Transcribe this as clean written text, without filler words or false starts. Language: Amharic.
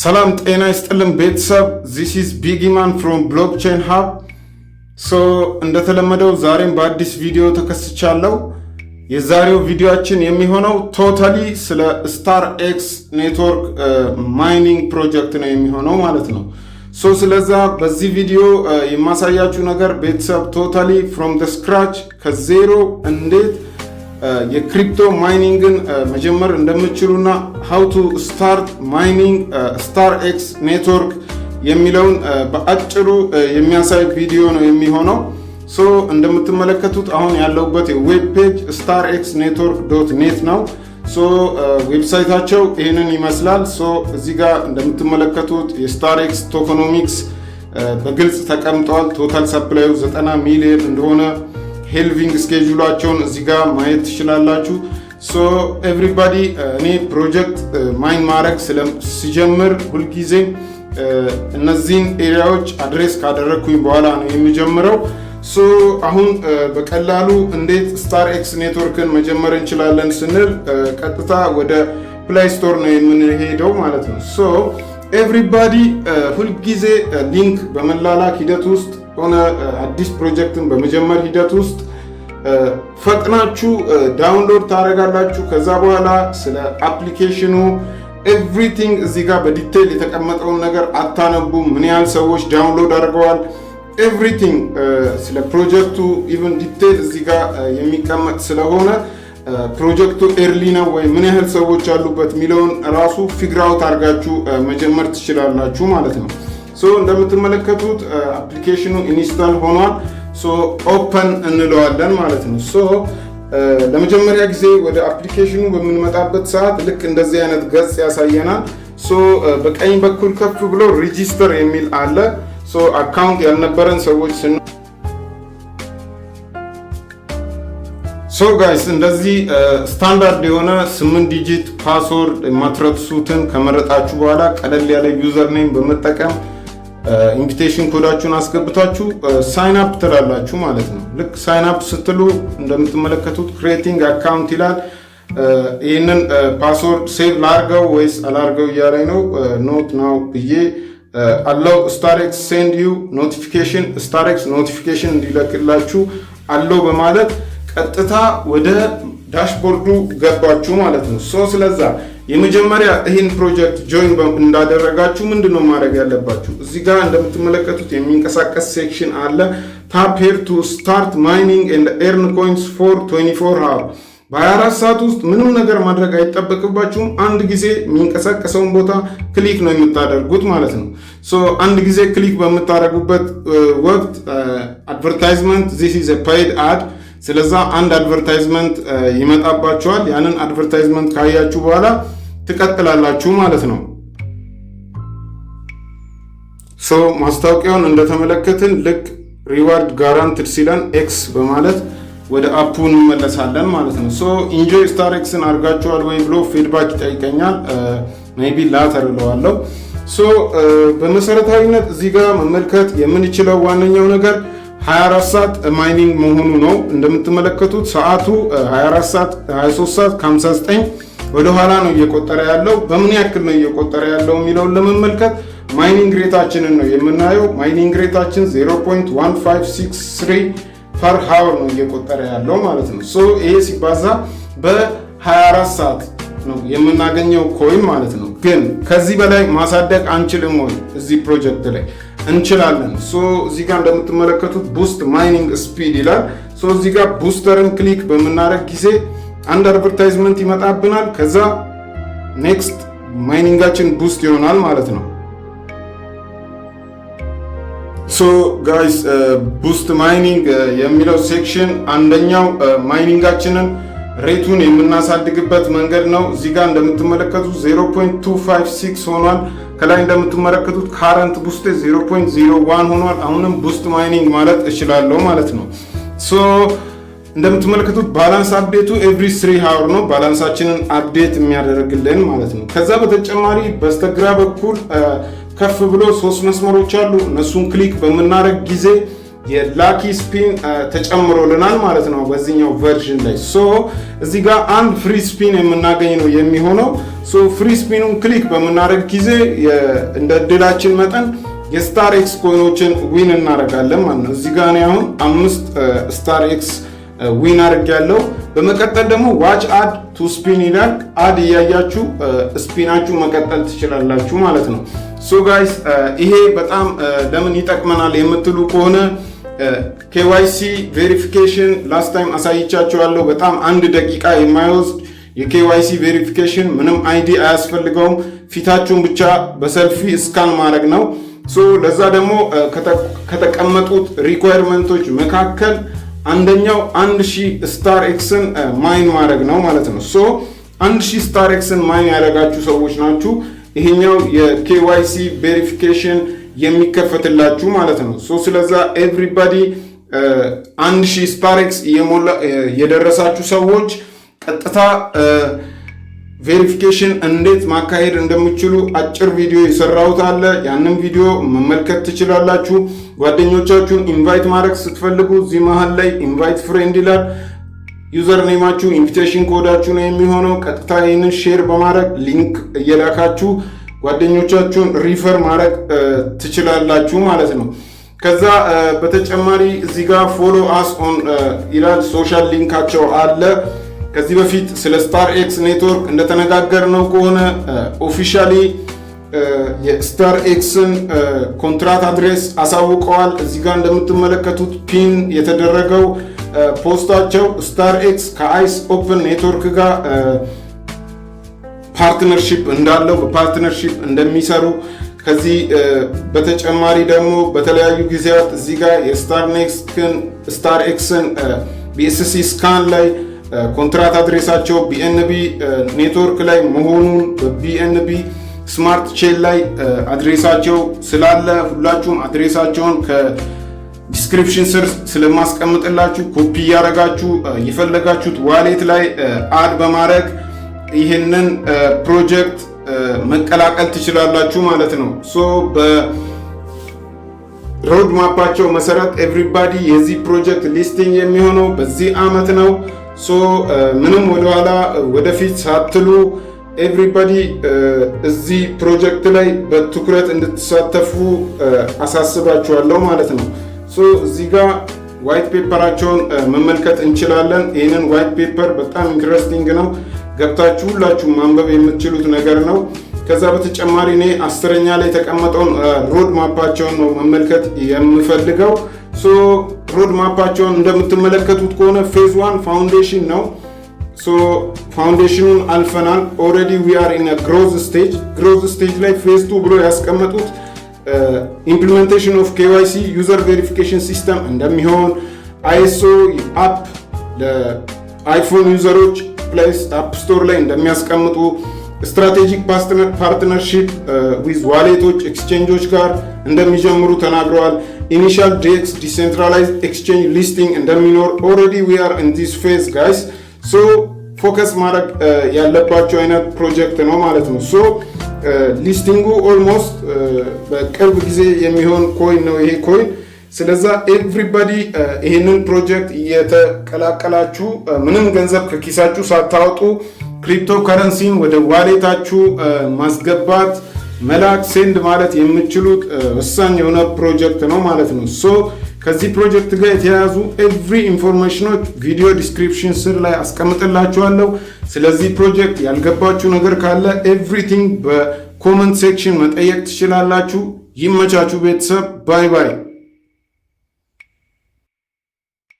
ሰላም ጤና ይስጥልን ቤተሰብ this is Bigiman from Blockchain Hub እንደተለመደው ዛሬም በአዲስ ቪዲዮ ተከስቻለሁ። የዛሬው ቪዲዮአችን የሚሆነው ቶታሊ ስለ ስታር ኤክስ ኔትወርክ ማይኒንግ ፕሮጀክት ነው የሚሆነው ማለት ነው። ስለዛ በዚህ ቪዲዮ የማሳያችሁ ነገር ቤተሰብ ቶታሊ from the scratch ከዜሮ እንዴት የክሪፕቶ ማይኒንግን መጀመር እንደምትችሉና how to start mining star x network የሚለውን በአጭሩ የሚያሳይ ቪዲዮ ነው የሚሆነው። እንደምትመለከቱት አሁን ያለውበት ዌብ ፔጅ starxnetwork.net ነው። ዌብሳይታቸው ይሄንን ይመስላል። እዚህ ጋር እንደምትመለከቱት የስታር ኤክስ ቶከኖሚክስ በግልጽ ተቀምጧል። ቶታል ሰፕላዩ 90 ሚሊዮን እንደሆነ ሄልቪንግ ስኬጁላቸውን እዚህ ጋር ማየት ትችላላችሁ። ኤቭሪባዲ እኔ ፕሮጀክት ማይን ማድረግ ሲጀምር ሁልጊዜ እነዚህን ኤሪያዎች አድሬስ ካደረግኩኝ በኋላ ነው የሚጀምረው። አሁን በቀላሉ እንዴት ስታር ኤክስ ኔትወርክን መጀመር እንችላለን ስንል ቀጥታ ወደ ፕሌይ ስቶር ነው የምንሄደው ማለት ነው። ኤቭሪባዲ ሁልጊዜ ሊንክ በመላላክ ሂደት ውስጥ ሆነ አዲስ ፕሮጀክትን በመጀመር ሂደት ውስጥ ፈጥናችሁ ዳውንሎድ ታደርጋላችሁ። ከዛ በኋላ ስለ አፕሊኬሽኑ ኤቭሪቲንግ እዚህ ጋር በዲቴል የተቀመጠውን ነገር አታነቡም። ምን ያህል ሰዎች ዳውንሎድ አድርገዋል ኤቭሪቲንግ ስለ ፕሮጀክቱ ኢቭን ዲቴል እዚህ ጋር የሚቀመጥ ስለሆነ ፕሮጀክቱ ኤርሊ ነው ወይ ምን ያህል ሰዎች አሉበት የሚለውን ራሱ ፊግር አውት አድርጋችሁ መጀመር ትችላላችሁ ማለት ነው። እንደምትመለከቱት አፕሊኬሽኑ ኢንስታል ሆኗል። ኦፐን እንለዋለን ማለት ነው። ለመጀመሪያ ጊዜ ወደ አፕሊኬሽኑ በምንመጣበት ሰዓት ልክ እንደዚህ አይነት ገጽ ያሳየናል። በቀኝ በኩል ከፍ ብሎ ሬጂስተር የሚል አለ። አካውንት ያልነበረን ሰዎች ጋይስ እንደዚህ ስታንዳርድ የሆነ 8 ዲጂት ፓስወርድ የማትረሱትን ከመረጣችሁ በኋላ ቀለል ያለ ዩዘር ኔም በመጠቀም ኢንቪቴሽን ኮዳችሁን አስገብታችሁ ሳይን አፕ ትላላችሁ ማለት ነው። ልክ ሳይን አፕ ስትሉ እንደምትመለከቱት ክሬቲንግ አካውንት ይላል። ይህንን ፓስወርድ ሴቭ ላርገው ወይስ አላርገው እያለኝ ነው። ኖት ናው ብዬ አለው ስታር ኤክስ ሴንድ ዩ ኖቲፊኬሽን ስታር ኤክስ ኖቲፊኬሽን እንዲለክላችሁ አለው በማለት ቀጥታ ወደ ዳሽቦርዱ ገባችሁ ማለት ነው። ስለዛ የመጀመሪያ ይህን ፕሮጀክት ጆይን እንዳደረጋችሁ ምንድነው ማድረግ ያለባችሁ? እዚህ ጋር እንደምትመለከቱት የሚንቀሳቀስ ሴክሽን አለ። ታፕ ሄር ቱ ስታርት ማይኒንግ ኤንድ ኤርን ኮይንስ ፎር 24 ሃወር። በ24 ሰዓት ውስጥ ምንም ነገር ማድረግ አይጠበቅባችሁም። አንድ ጊዜ የሚንቀሳቀሰውን ቦታ ክሊክ ነው የምታደርጉት ማለት ነው። አንድ ጊዜ ክሊክ በምታደርጉበት ወቅት አድቨርታይዝመንት this is a paid ad ስለዛ አንድ አድቨርታይዝመንት ይመጣባችኋል። ያንን አድቨርታይዝመንት ካያችሁ በኋላ ትቀጥላላችሁ ማለት ነው። ማስታወቂያውን እንደተመለከተን ልክ ሪዋርድ ጋራንትድ ሲለን ኤክስ በማለት ወደ አፑ እንመለሳለን ማለት ነው። ኢንጆይ ስታር ኤክስን አድርጋችኋል ወይ ብሎ ፊድባክ ይጠይቀኛል። ሜቢ ላተር እለዋለሁ። በመሰረታዊነት እዚህ ጋር መመልከት የምንችለው ዋነኛው ነገር 24 ሰዓት ማይኒንግ መሆኑ ነው። እንደምትመለከቱት ሰዓቱ 23 ሰዓት ከ59 ወደ ኋላ ነው እየቆጠረ ያለው። በምን ያክል ነው እየቆጠረ ያለው የሚለውን ለመመልከት ማይኒንግ ሬታችንን ነው የምናየው። ማይኒንግ ሬታችን 0.1563 ፐር ሃወር ነው እየቆጠረ ያለው ማለት ነው። ይሄ ሲባዛ በ24 ሰዓት ነው የምናገኘው ኮይን ማለት ነው። ግን ከዚህ በላይ ማሳደግ አንችልም ወይ? እዚህ ፕሮጀክት ላይ እንችላለን። እዚህ ጋር እንደምትመለከቱት ቡስት ማይኒንግ ስፒድ ይላል። እዚህ ጋር ቡስተርን ክሊክ በምናደርግ ጊዜ አንድ አድቨርታይዝመንት ይመጣብናል። ከዛ ኔክስት ማይኒንጋችን ቡስት ይሆናል ማለት ነው። ጋይስ ቡስት ማይኒንግ የሚለው ሴክሽን አንደኛው ማይኒንጋችንን ሬቱን የምናሳድግበት መንገድ ነው። እዚህ ጋር እንደምትመለከቱት 0.256 ሆኗል። ከላይ እንደምትመለከቱት ካረንት ቡስት 0.01 ሆኗል። አሁንም ቡስት ማይኒንግ ማለት እችላለሁ ማለት ነው። እንደምትመለከቱት ባላንስ አፕዴቱ ኤቭሪ 3 ሃወር ነው ባላንሳችንን አፕዴት የሚያደርግልን ማለት ነው። ከዛ በተጨማሪ በስተግራ በኩል ከፍ ብሎ 3 መስመሮች አሉ። እነሱን ክሊክ በምናደርግ ጊዜ የላኪ ስፒን ተጨምሮልናል ማለት ነው በዚህኛው ቨርዥን ላይ። ሶ እዚህ ጋር አንድ ፍሪ ስፒን የምናገኝ ነው የሚሆነው። ሶ ፍሪ ስፒኑን ክሊክ በምናደርግ ጊዜ እንደ እድላችን መጠን የስታር ኤክስ ኮይኖችን ዊን እናደርጋለን ማለት ነው። እዚህ ጋር አሁን 5 ስታር ኤክስ ዊን አድርጌያለሁ። በመቀጠል ደግሞ ዋች አድ ቱ ስፒን ይላል። አድ እያያችሁ ስፒናችሁ መቀጠል ትችላላችሁ ማለት ነው። ሶ ጋይስ ይሄ በጣም ለምን ይጠቅመናል የምትሉ ከሆነ KYC ቬሪፊኬሽን ላስት ታይም አሳይቻችኋለሁ። በጣም 1 ደቂቃ የማይወስድ የKYC ቬሪፊኬሽን፣ ምንም አይዲ አያስፈልገውም። ፊታችሁን ብቻ በሰልፊ ስካን ማድረግ ነው። ሶ ለዛ ደግሞ ከተቀመጡት ሪኳየርመንቶች መካከል አንደኛው 1000 ስታር ኤክስን ማይን ማድረግ ነው ማለት ነው። ሶ 1000 ስታር ኤክስን ማይን ያደረጋችሁ ሰዎች ናችሁ ይሄኛው የKYC ቬሪፊኬሽን የሚከፈትላችሁ ማለት ነው። ሶ ስለዛ ኤቭሪባዲ 1000 ስታር ኤክስ የደረሳችሁ ሰዎች ቀጥታ ቬሪፊኬሽን እንዴት ማካሄድ እንደምትችሉ አጭር ቪዲዮ የሰራሁት አለ። ያንን ቪዲዮ መመልከት ትችላላችሁ። ጓደኞቻችሁን ኢንቫይት ማድረግ ስትፈልጉ እዚህ መሃል ላይ ኢንቫይት ፍሬንድ ይላል። ዩዘር ኔማችሁ ኢንቪቴሽን ኮዳችሁ ነው የሚሆነው። ቀጥታ ይህንን ሼር በማድረግ ሊንክ እየላካችሁ ጓደኞቻችሁን ሪፈር ማድረግ ትችላላችሁ ማለት ነው። ከዛ በተጨማሪ እዚህ ጋር ፎሎ አስ ኦን ይላል። ሶሻል ሊንካቸው አለ። ከዚህ በፊት ስለ ስታር ኤክስ ኔትወርክ እንደተነጋገርነው ከሆነ ኦፊሻሊ የስታር ኤክስን ኮንትራት አድሬስ አሳውቀዋል። እዚህ ጋር እንደምትመለከቱት ፒን የተደረገው ፖስታቸው ስታር ኤክስ ከአይስ ኦፕን ኔትወርክ ጋር ፓርትነርሺፕ እንዳለው በፓርትነርሺፕ እንደሚሰሩ ከዚህ በተጨማሪ ደግሞ በተለያዩ ጊዜያት እዚህ ጋር ስታር ኤክስን BSC ስካን ላይ ኮንትራት አድሬሳቸው BNB ኔትወርክ ላይ መሆኑን በBNB ስማርት ቼን ላይ አድሬሳቸው ስላለ ሁላችሁም አድሬሳቸውን ከዲስክሪፕሽን ስር ስለማስቀምጥላችሁ ኮፒ ያደረጋችሁ የፈለጋችሁት ዋሌት ላይ አድ በማድረግ ይህንን ፕሮጀክት መቀላቀል ትችላላችሁ ማለት ነው። ሶ በሮድ ማፓቸው መሰረት ኤቭሪባዲ የዚህ ፕሮጀክት ሊስቲንግ የሚሆነው በዚህ አመት ነው። ሶ ምንም ወደኋላ ወደፊት ሳትሉ ኤቭሪባዲ እዚህ ፕሮጀክት ላይ በትኩረት እንድትሳተፉ አሳስባችኋለሁ ማለት ነው። ሶ እዚህ ጋር ዋይት ፔፐራቸውን መመልከት እንችላለን። ይህንን ዋይት ፔፐር በጣም ኢንትረስቲንግ ነው። ገብታችሁ ሁላችሁ ማንበብ የምትችሉት ነገር ነው። ከዛ በተጨማሪ እኔ 10ኛ ላይ የተቀመጠውን ሮድ ማፓቸውን ነው መመልከት የምፈልገው። ሶ ሮድ ማፓቸውን እንደምትመለከቱት ከሆነ ፌዝ 1 ፋውንዴሽን ነው። ሶ ፋውንዴሽኑን አልፈናል። ኦልሬዲ ዊ አር ኢን ግሮዝ ስቴጅ። ግሮዝ ስቴጅ ላይ ፌዝ 2 ብሎ ያስቀመጡት ኢምፕሊሜንቴሽን ኦፍ KYC ዩዘር ቬሪፊኬሽን ሲስተም እንደሚሆን፣ ISO አፕ ለአይፎን ዩዘሮች ፕሌስ አፕ ስቶር ላይ እንደሚያስቀምጡ፣ ስትራቴጂክ ፓርትነርሺፕ ዊዝ ዋሌቶች ኤክስቼንጆች ጋር እንደሚጀምሩ ተናግረዋል። ኢኒሻል DEX ዲሴንትራላይዝድ ኤክስቼንጅ ሊስቲንግ እንደሚኖር ኦልሬዲ ዊ አር ኢን ዲስ ፌዝ ጋይስ። ሶ ፎከስ ማድረግ ያለባቸው አይነት ፕሮጀክት ነው ማለት ነው። ሶ ሊስቲንጉ ኦልሞስት በቅርብ ጊዜ የሚሆን ኮይን ነው ይሄ ኮይን። ስለዛ ኤቭሪባዲ ይህንን ፕሮጀክት እየተቀላቀላችሁ ምንም ገንዘብ ከኪሳችሁ ሳታወጡ ክሪፕቶ ከረንሲን ወደ ዋሌታችሁ ማስገባት፣ መላክ፣ ሴንድ ማለት የምትችሉት ወሳኝ የሆነ ፕሮጀክት ነው ማለት ነው። ሶ ከዚህ ፕሮጀክት ጋር የተያያዙ ኤቭሪ ኢንፎርሜሽኖች ቪዲዮ ዲስክሪፕሽን ስር ላይ አስቀምጥላችኋለሁ። ስለዚህ ፕሮጀክት ያልገባችሁ ነገር ካለ ኤቭሪቲንግ በኮመንት ሴክሽን መጠየቅ ትችላላችሁ። ይመቻችሁ ቤተሰብ። ባይ ባይ።